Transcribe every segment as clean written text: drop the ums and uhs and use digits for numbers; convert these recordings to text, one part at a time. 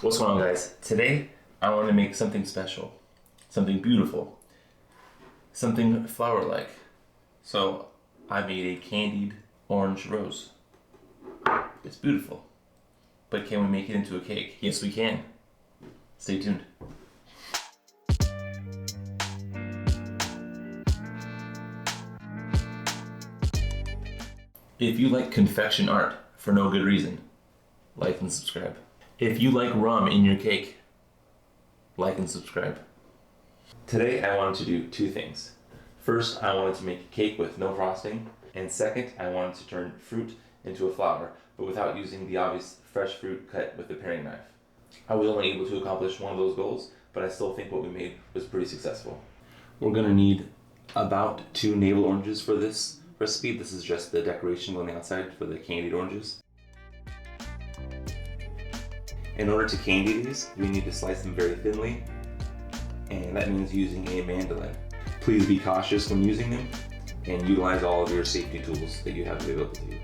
What's going on, guys? Today I want to make something special, something beautiful, something flower-like. So I made a candied orange rose. It's beautiful. But can we make it into a cake? Yes, we can. Stay tuned. If you like confection art for no good reason, like and subscribe. If you like rum in your cake, like and subscribe. Today I wanted to do two things. First, I wanted to make a cake with no frosting, and second, I wanted to turn fruit into a flower, but without using the obvious fresh fruit cut with a paring knife. I was only able to accomplish one of those goals, but I still think what we made was pretty successful. We're gonna need about 2 navel oranges for this recipe. This is just the decoration on the outside for the candied oranges. In order to candy these, we need to slice them very thinly, and that means using a mandolin. Please be cautious when using them, and utilize all of your safety tools that you have available to you.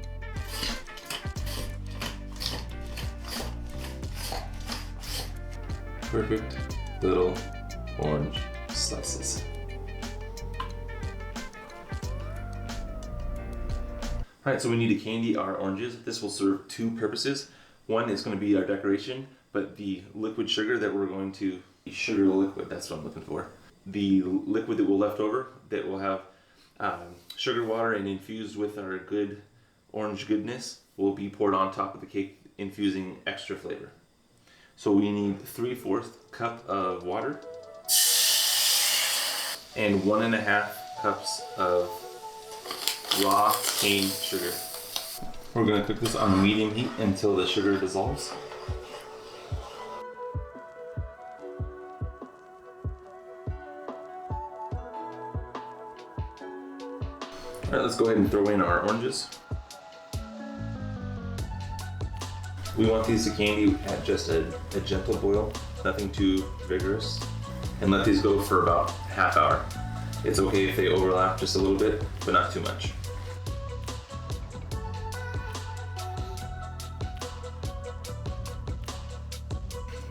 Perfect little orange slices. Alright, so we need to candy our oranges. This will serve 2 purposes. One is going to be our decoration, but the liquid sugar that we're going to, sugar liquid, that's what I'm looking for. The liquid that will left over, that will have sugar water and infused with our good orange goodness, will be poured on top of the cake, infusing extra flavor. So we need 3/4 cup of water and 1.5 cups of raw cane sugar. We're going to cook this on medium heat until the sugar dissolves. Alright, let's go ahead and throw in our oranges. We want these to candy at just a gentle boil, nothing too vigorous, and let these go for about half hour. It's okay if they overlap just a little bit, but not too much.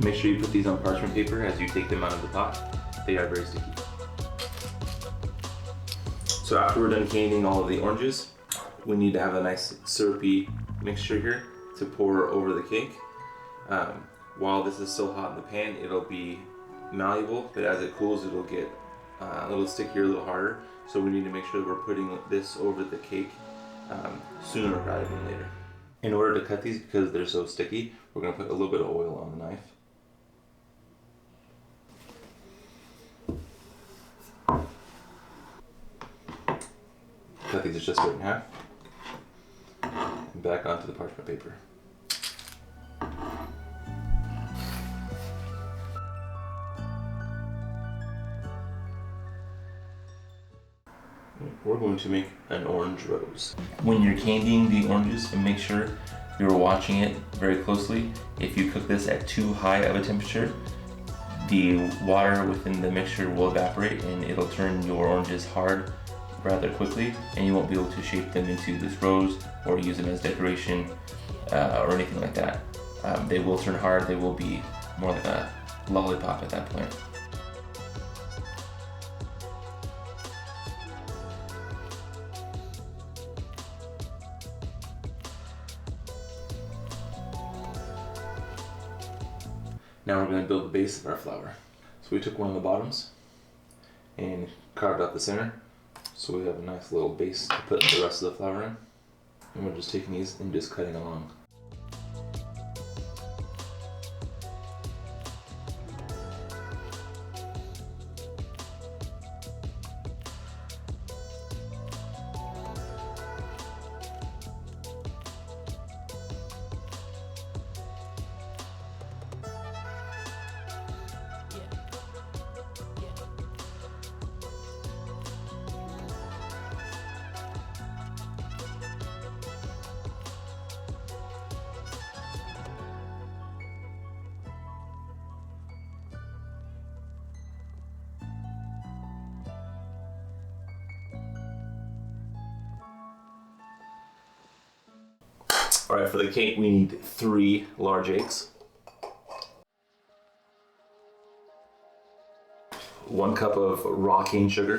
Make sure you put these on parchment paper as you take them out of the pot. They are very sticky. So after we're done candying all of the oranges, we need to have a nice syrupy mixture here to pour over the cake. While this is still hot in the pan, it'll be malleable, but as it cools, it'll get a little stickier, a little harder. So we need to make sure that we're putting this over the cake sooner rather than later. In order to cut these, because they're so sticky, we're going to put a little bit of oil on the knife. Cut these just right in half, and back onto the parchment paper. We're going to make an orange rose. When you're candying the oranges, make sure you're watching it very closely. If you cook this at too high of a temperature, the water within the mixture will evaporate and it'll turn your oranges hard rather quickly, and you won't be able to shape them into this rose or use them as decoration or anything like that. They will turn hard, they will be more like a lollipop at that point. Now we're going to build the base of our flower. So we took one of the bottoms and carved out the center. So we have a nice little base to put the rest of the flower in. And we're just taking these and just cutting along. All right, for the cake, we need 3 large eggs. 1 cup of raw cane sugar.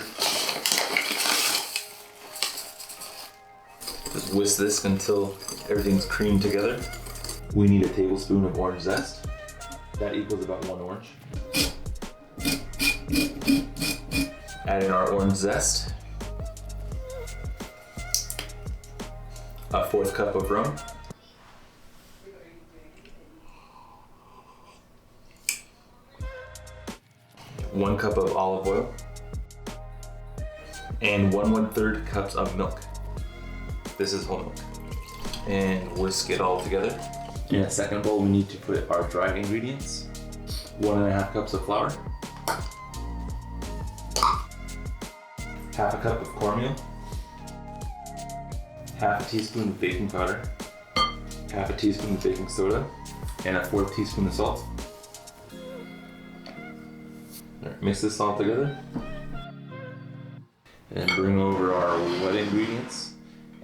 Just whisk this until everything's creamed together. We need a tablespoon of orange zest. That equals about 1 orange. Add in our orange zest. A 1/4 cup of rum. One cup of olive oil. And 1/3 cups of milk. This is whole milk. And whisk it all together. In a second bowl, we need to put our dried ingredients. 1.5 cups of flour. 1/2 cup of cornmeal. 1/2 teaspoon of baking powder. 1/2 teaspoon of baking soda. And a 1/4 teaspoon of salt. Alright, mix this all together. And bring over our wet ingredients.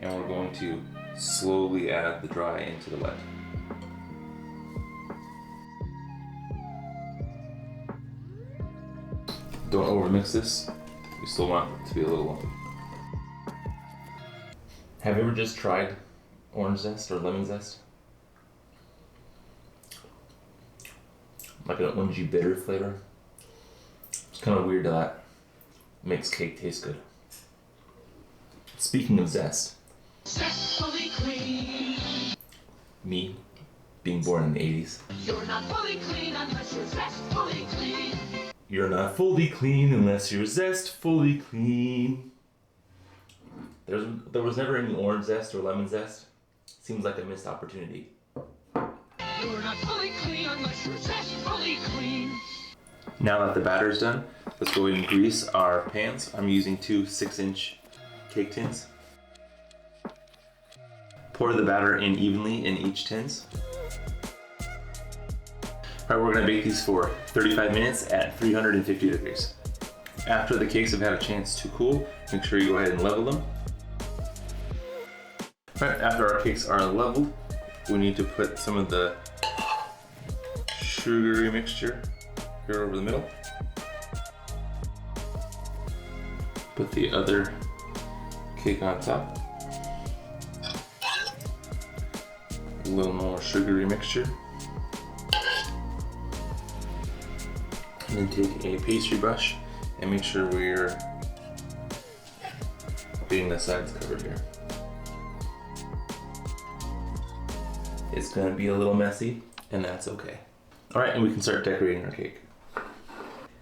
And we're going to slowly add the dry into the wet. Don't overmix this. We still want it to be a little lumpy. Have you ever just tried orange zest or lemon zest? Like an orangey bitter flavor. It's kind of weird that makes cake taste good. Speaking of zest, Zestfully clean. me being born in the 80s. You're not fully clean unless you're zestfully clean. You're not fully clean unless you're zestfully clean. There was never any orange zest or lemon zest. Seems like a missed opportunity. You're not fully clean unless you're zestfully clean. Now that the batter's done, let's go ahead and grease our pans. I'm using 2 6-inch cake tins. Pour the batter in evenly in each tins. Alright, we're going to bake these for 35 minutes at 350 degrees. After the cakes have had a chance to cool, make sure you go ahead and level them. Alright, after our cakes are leveled, we need to put some of the sugary mixture here over the middle. Put the other cake on top. A little more sugary mixture. And then take a pastry brush and make sure we're getting the sides covered here. It's gonna be a little messy, and that's okay. All right, and we can start decorating our cake.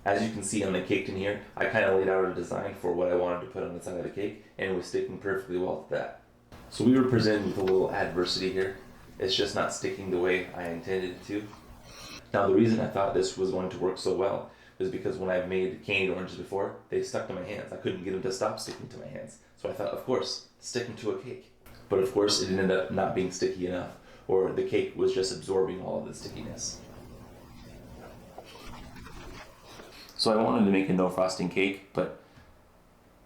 As you can see on the cake tin here, I kind of laid out a design for what I wanted to put on the side of the cake, and it was sticking perfectly well to that. So we were presented with a little adversity here. It's just not sticking the way I intended it to. Now the reason I thought this was going to work so well was because when I've made candied oranges before, they stuck to my hands. I couldn't get them to stop sticking to my hands. So I thought, of course, stick them to a cake. But of course, it ended up not being sticky enough, or the cake was just absorbing all of the stickiness. So I wanted to make a no frosting cake, but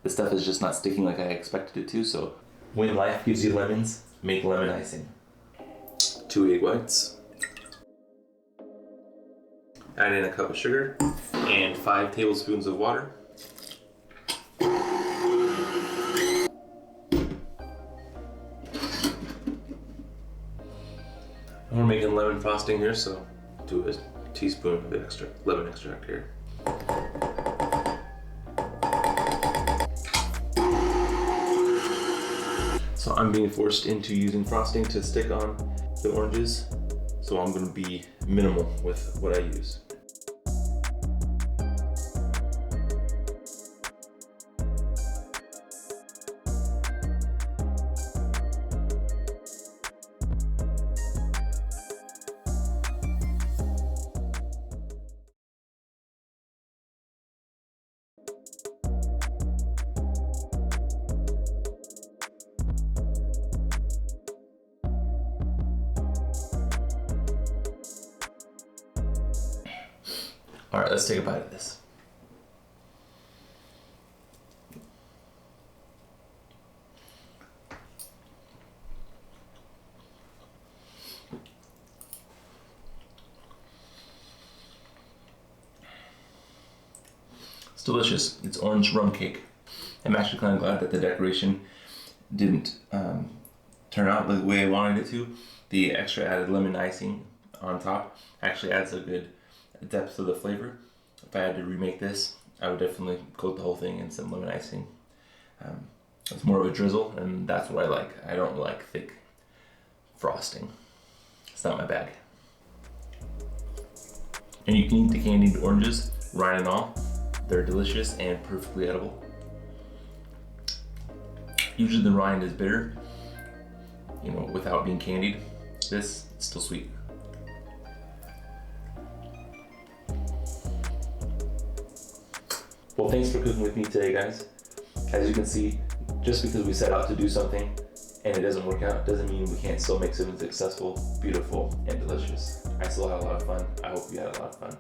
the stuff is just not sticking like I expected it to, so when life gives you lemons, make lemon icing. 2 egg whites. Add in a cup of sugar and 5 tablespoons of water. We're making lemon frosting here, so do a teaspoon of lemon extract here. So I'm being forced into using frosting to stick on the oranges, so I'm going to be minimal with what I use. All right, let's take a bite of this. delicious. It's orange rum cake. I'm actually kind of glad that the decoration didn't turn out the way I wanted it to. The extra added lemon icing on top actually adds a good depth to the flavor. If I had to remake this, I would definitely coat the whole thing in some lemon icing. It's more of a drizzle, and that's what I like. I don't like thick frosting. It's not my bag. And you can eat the candied oranges, rind and all. They're delicious and perfectly edible. Usually the rind is bitter, you know, without being candied. This is still sweet. Well, thanks for cooking with me today, guys. As you can see, just because we set out to do something and it doesn't work out doesn't mean we can't still make something successful, beautiful, and delicious. I still had a lot of fun. I hope you had a lot of fun.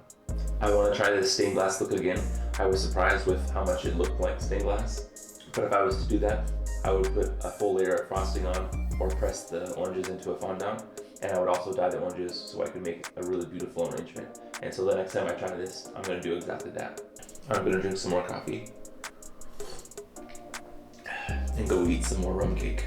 I want to try this stained glass look again. I was surprised with how much it looked like stained glass. But if I was to do that, I would put a full layer of frosting on or press the oranges into a fondant. And I would also dye the oranges so I could make a really beautiful arrangement. And so the next time I try this, I'm going to do exactly that. I'm going to drink some more coffee and go eat some more rum cake.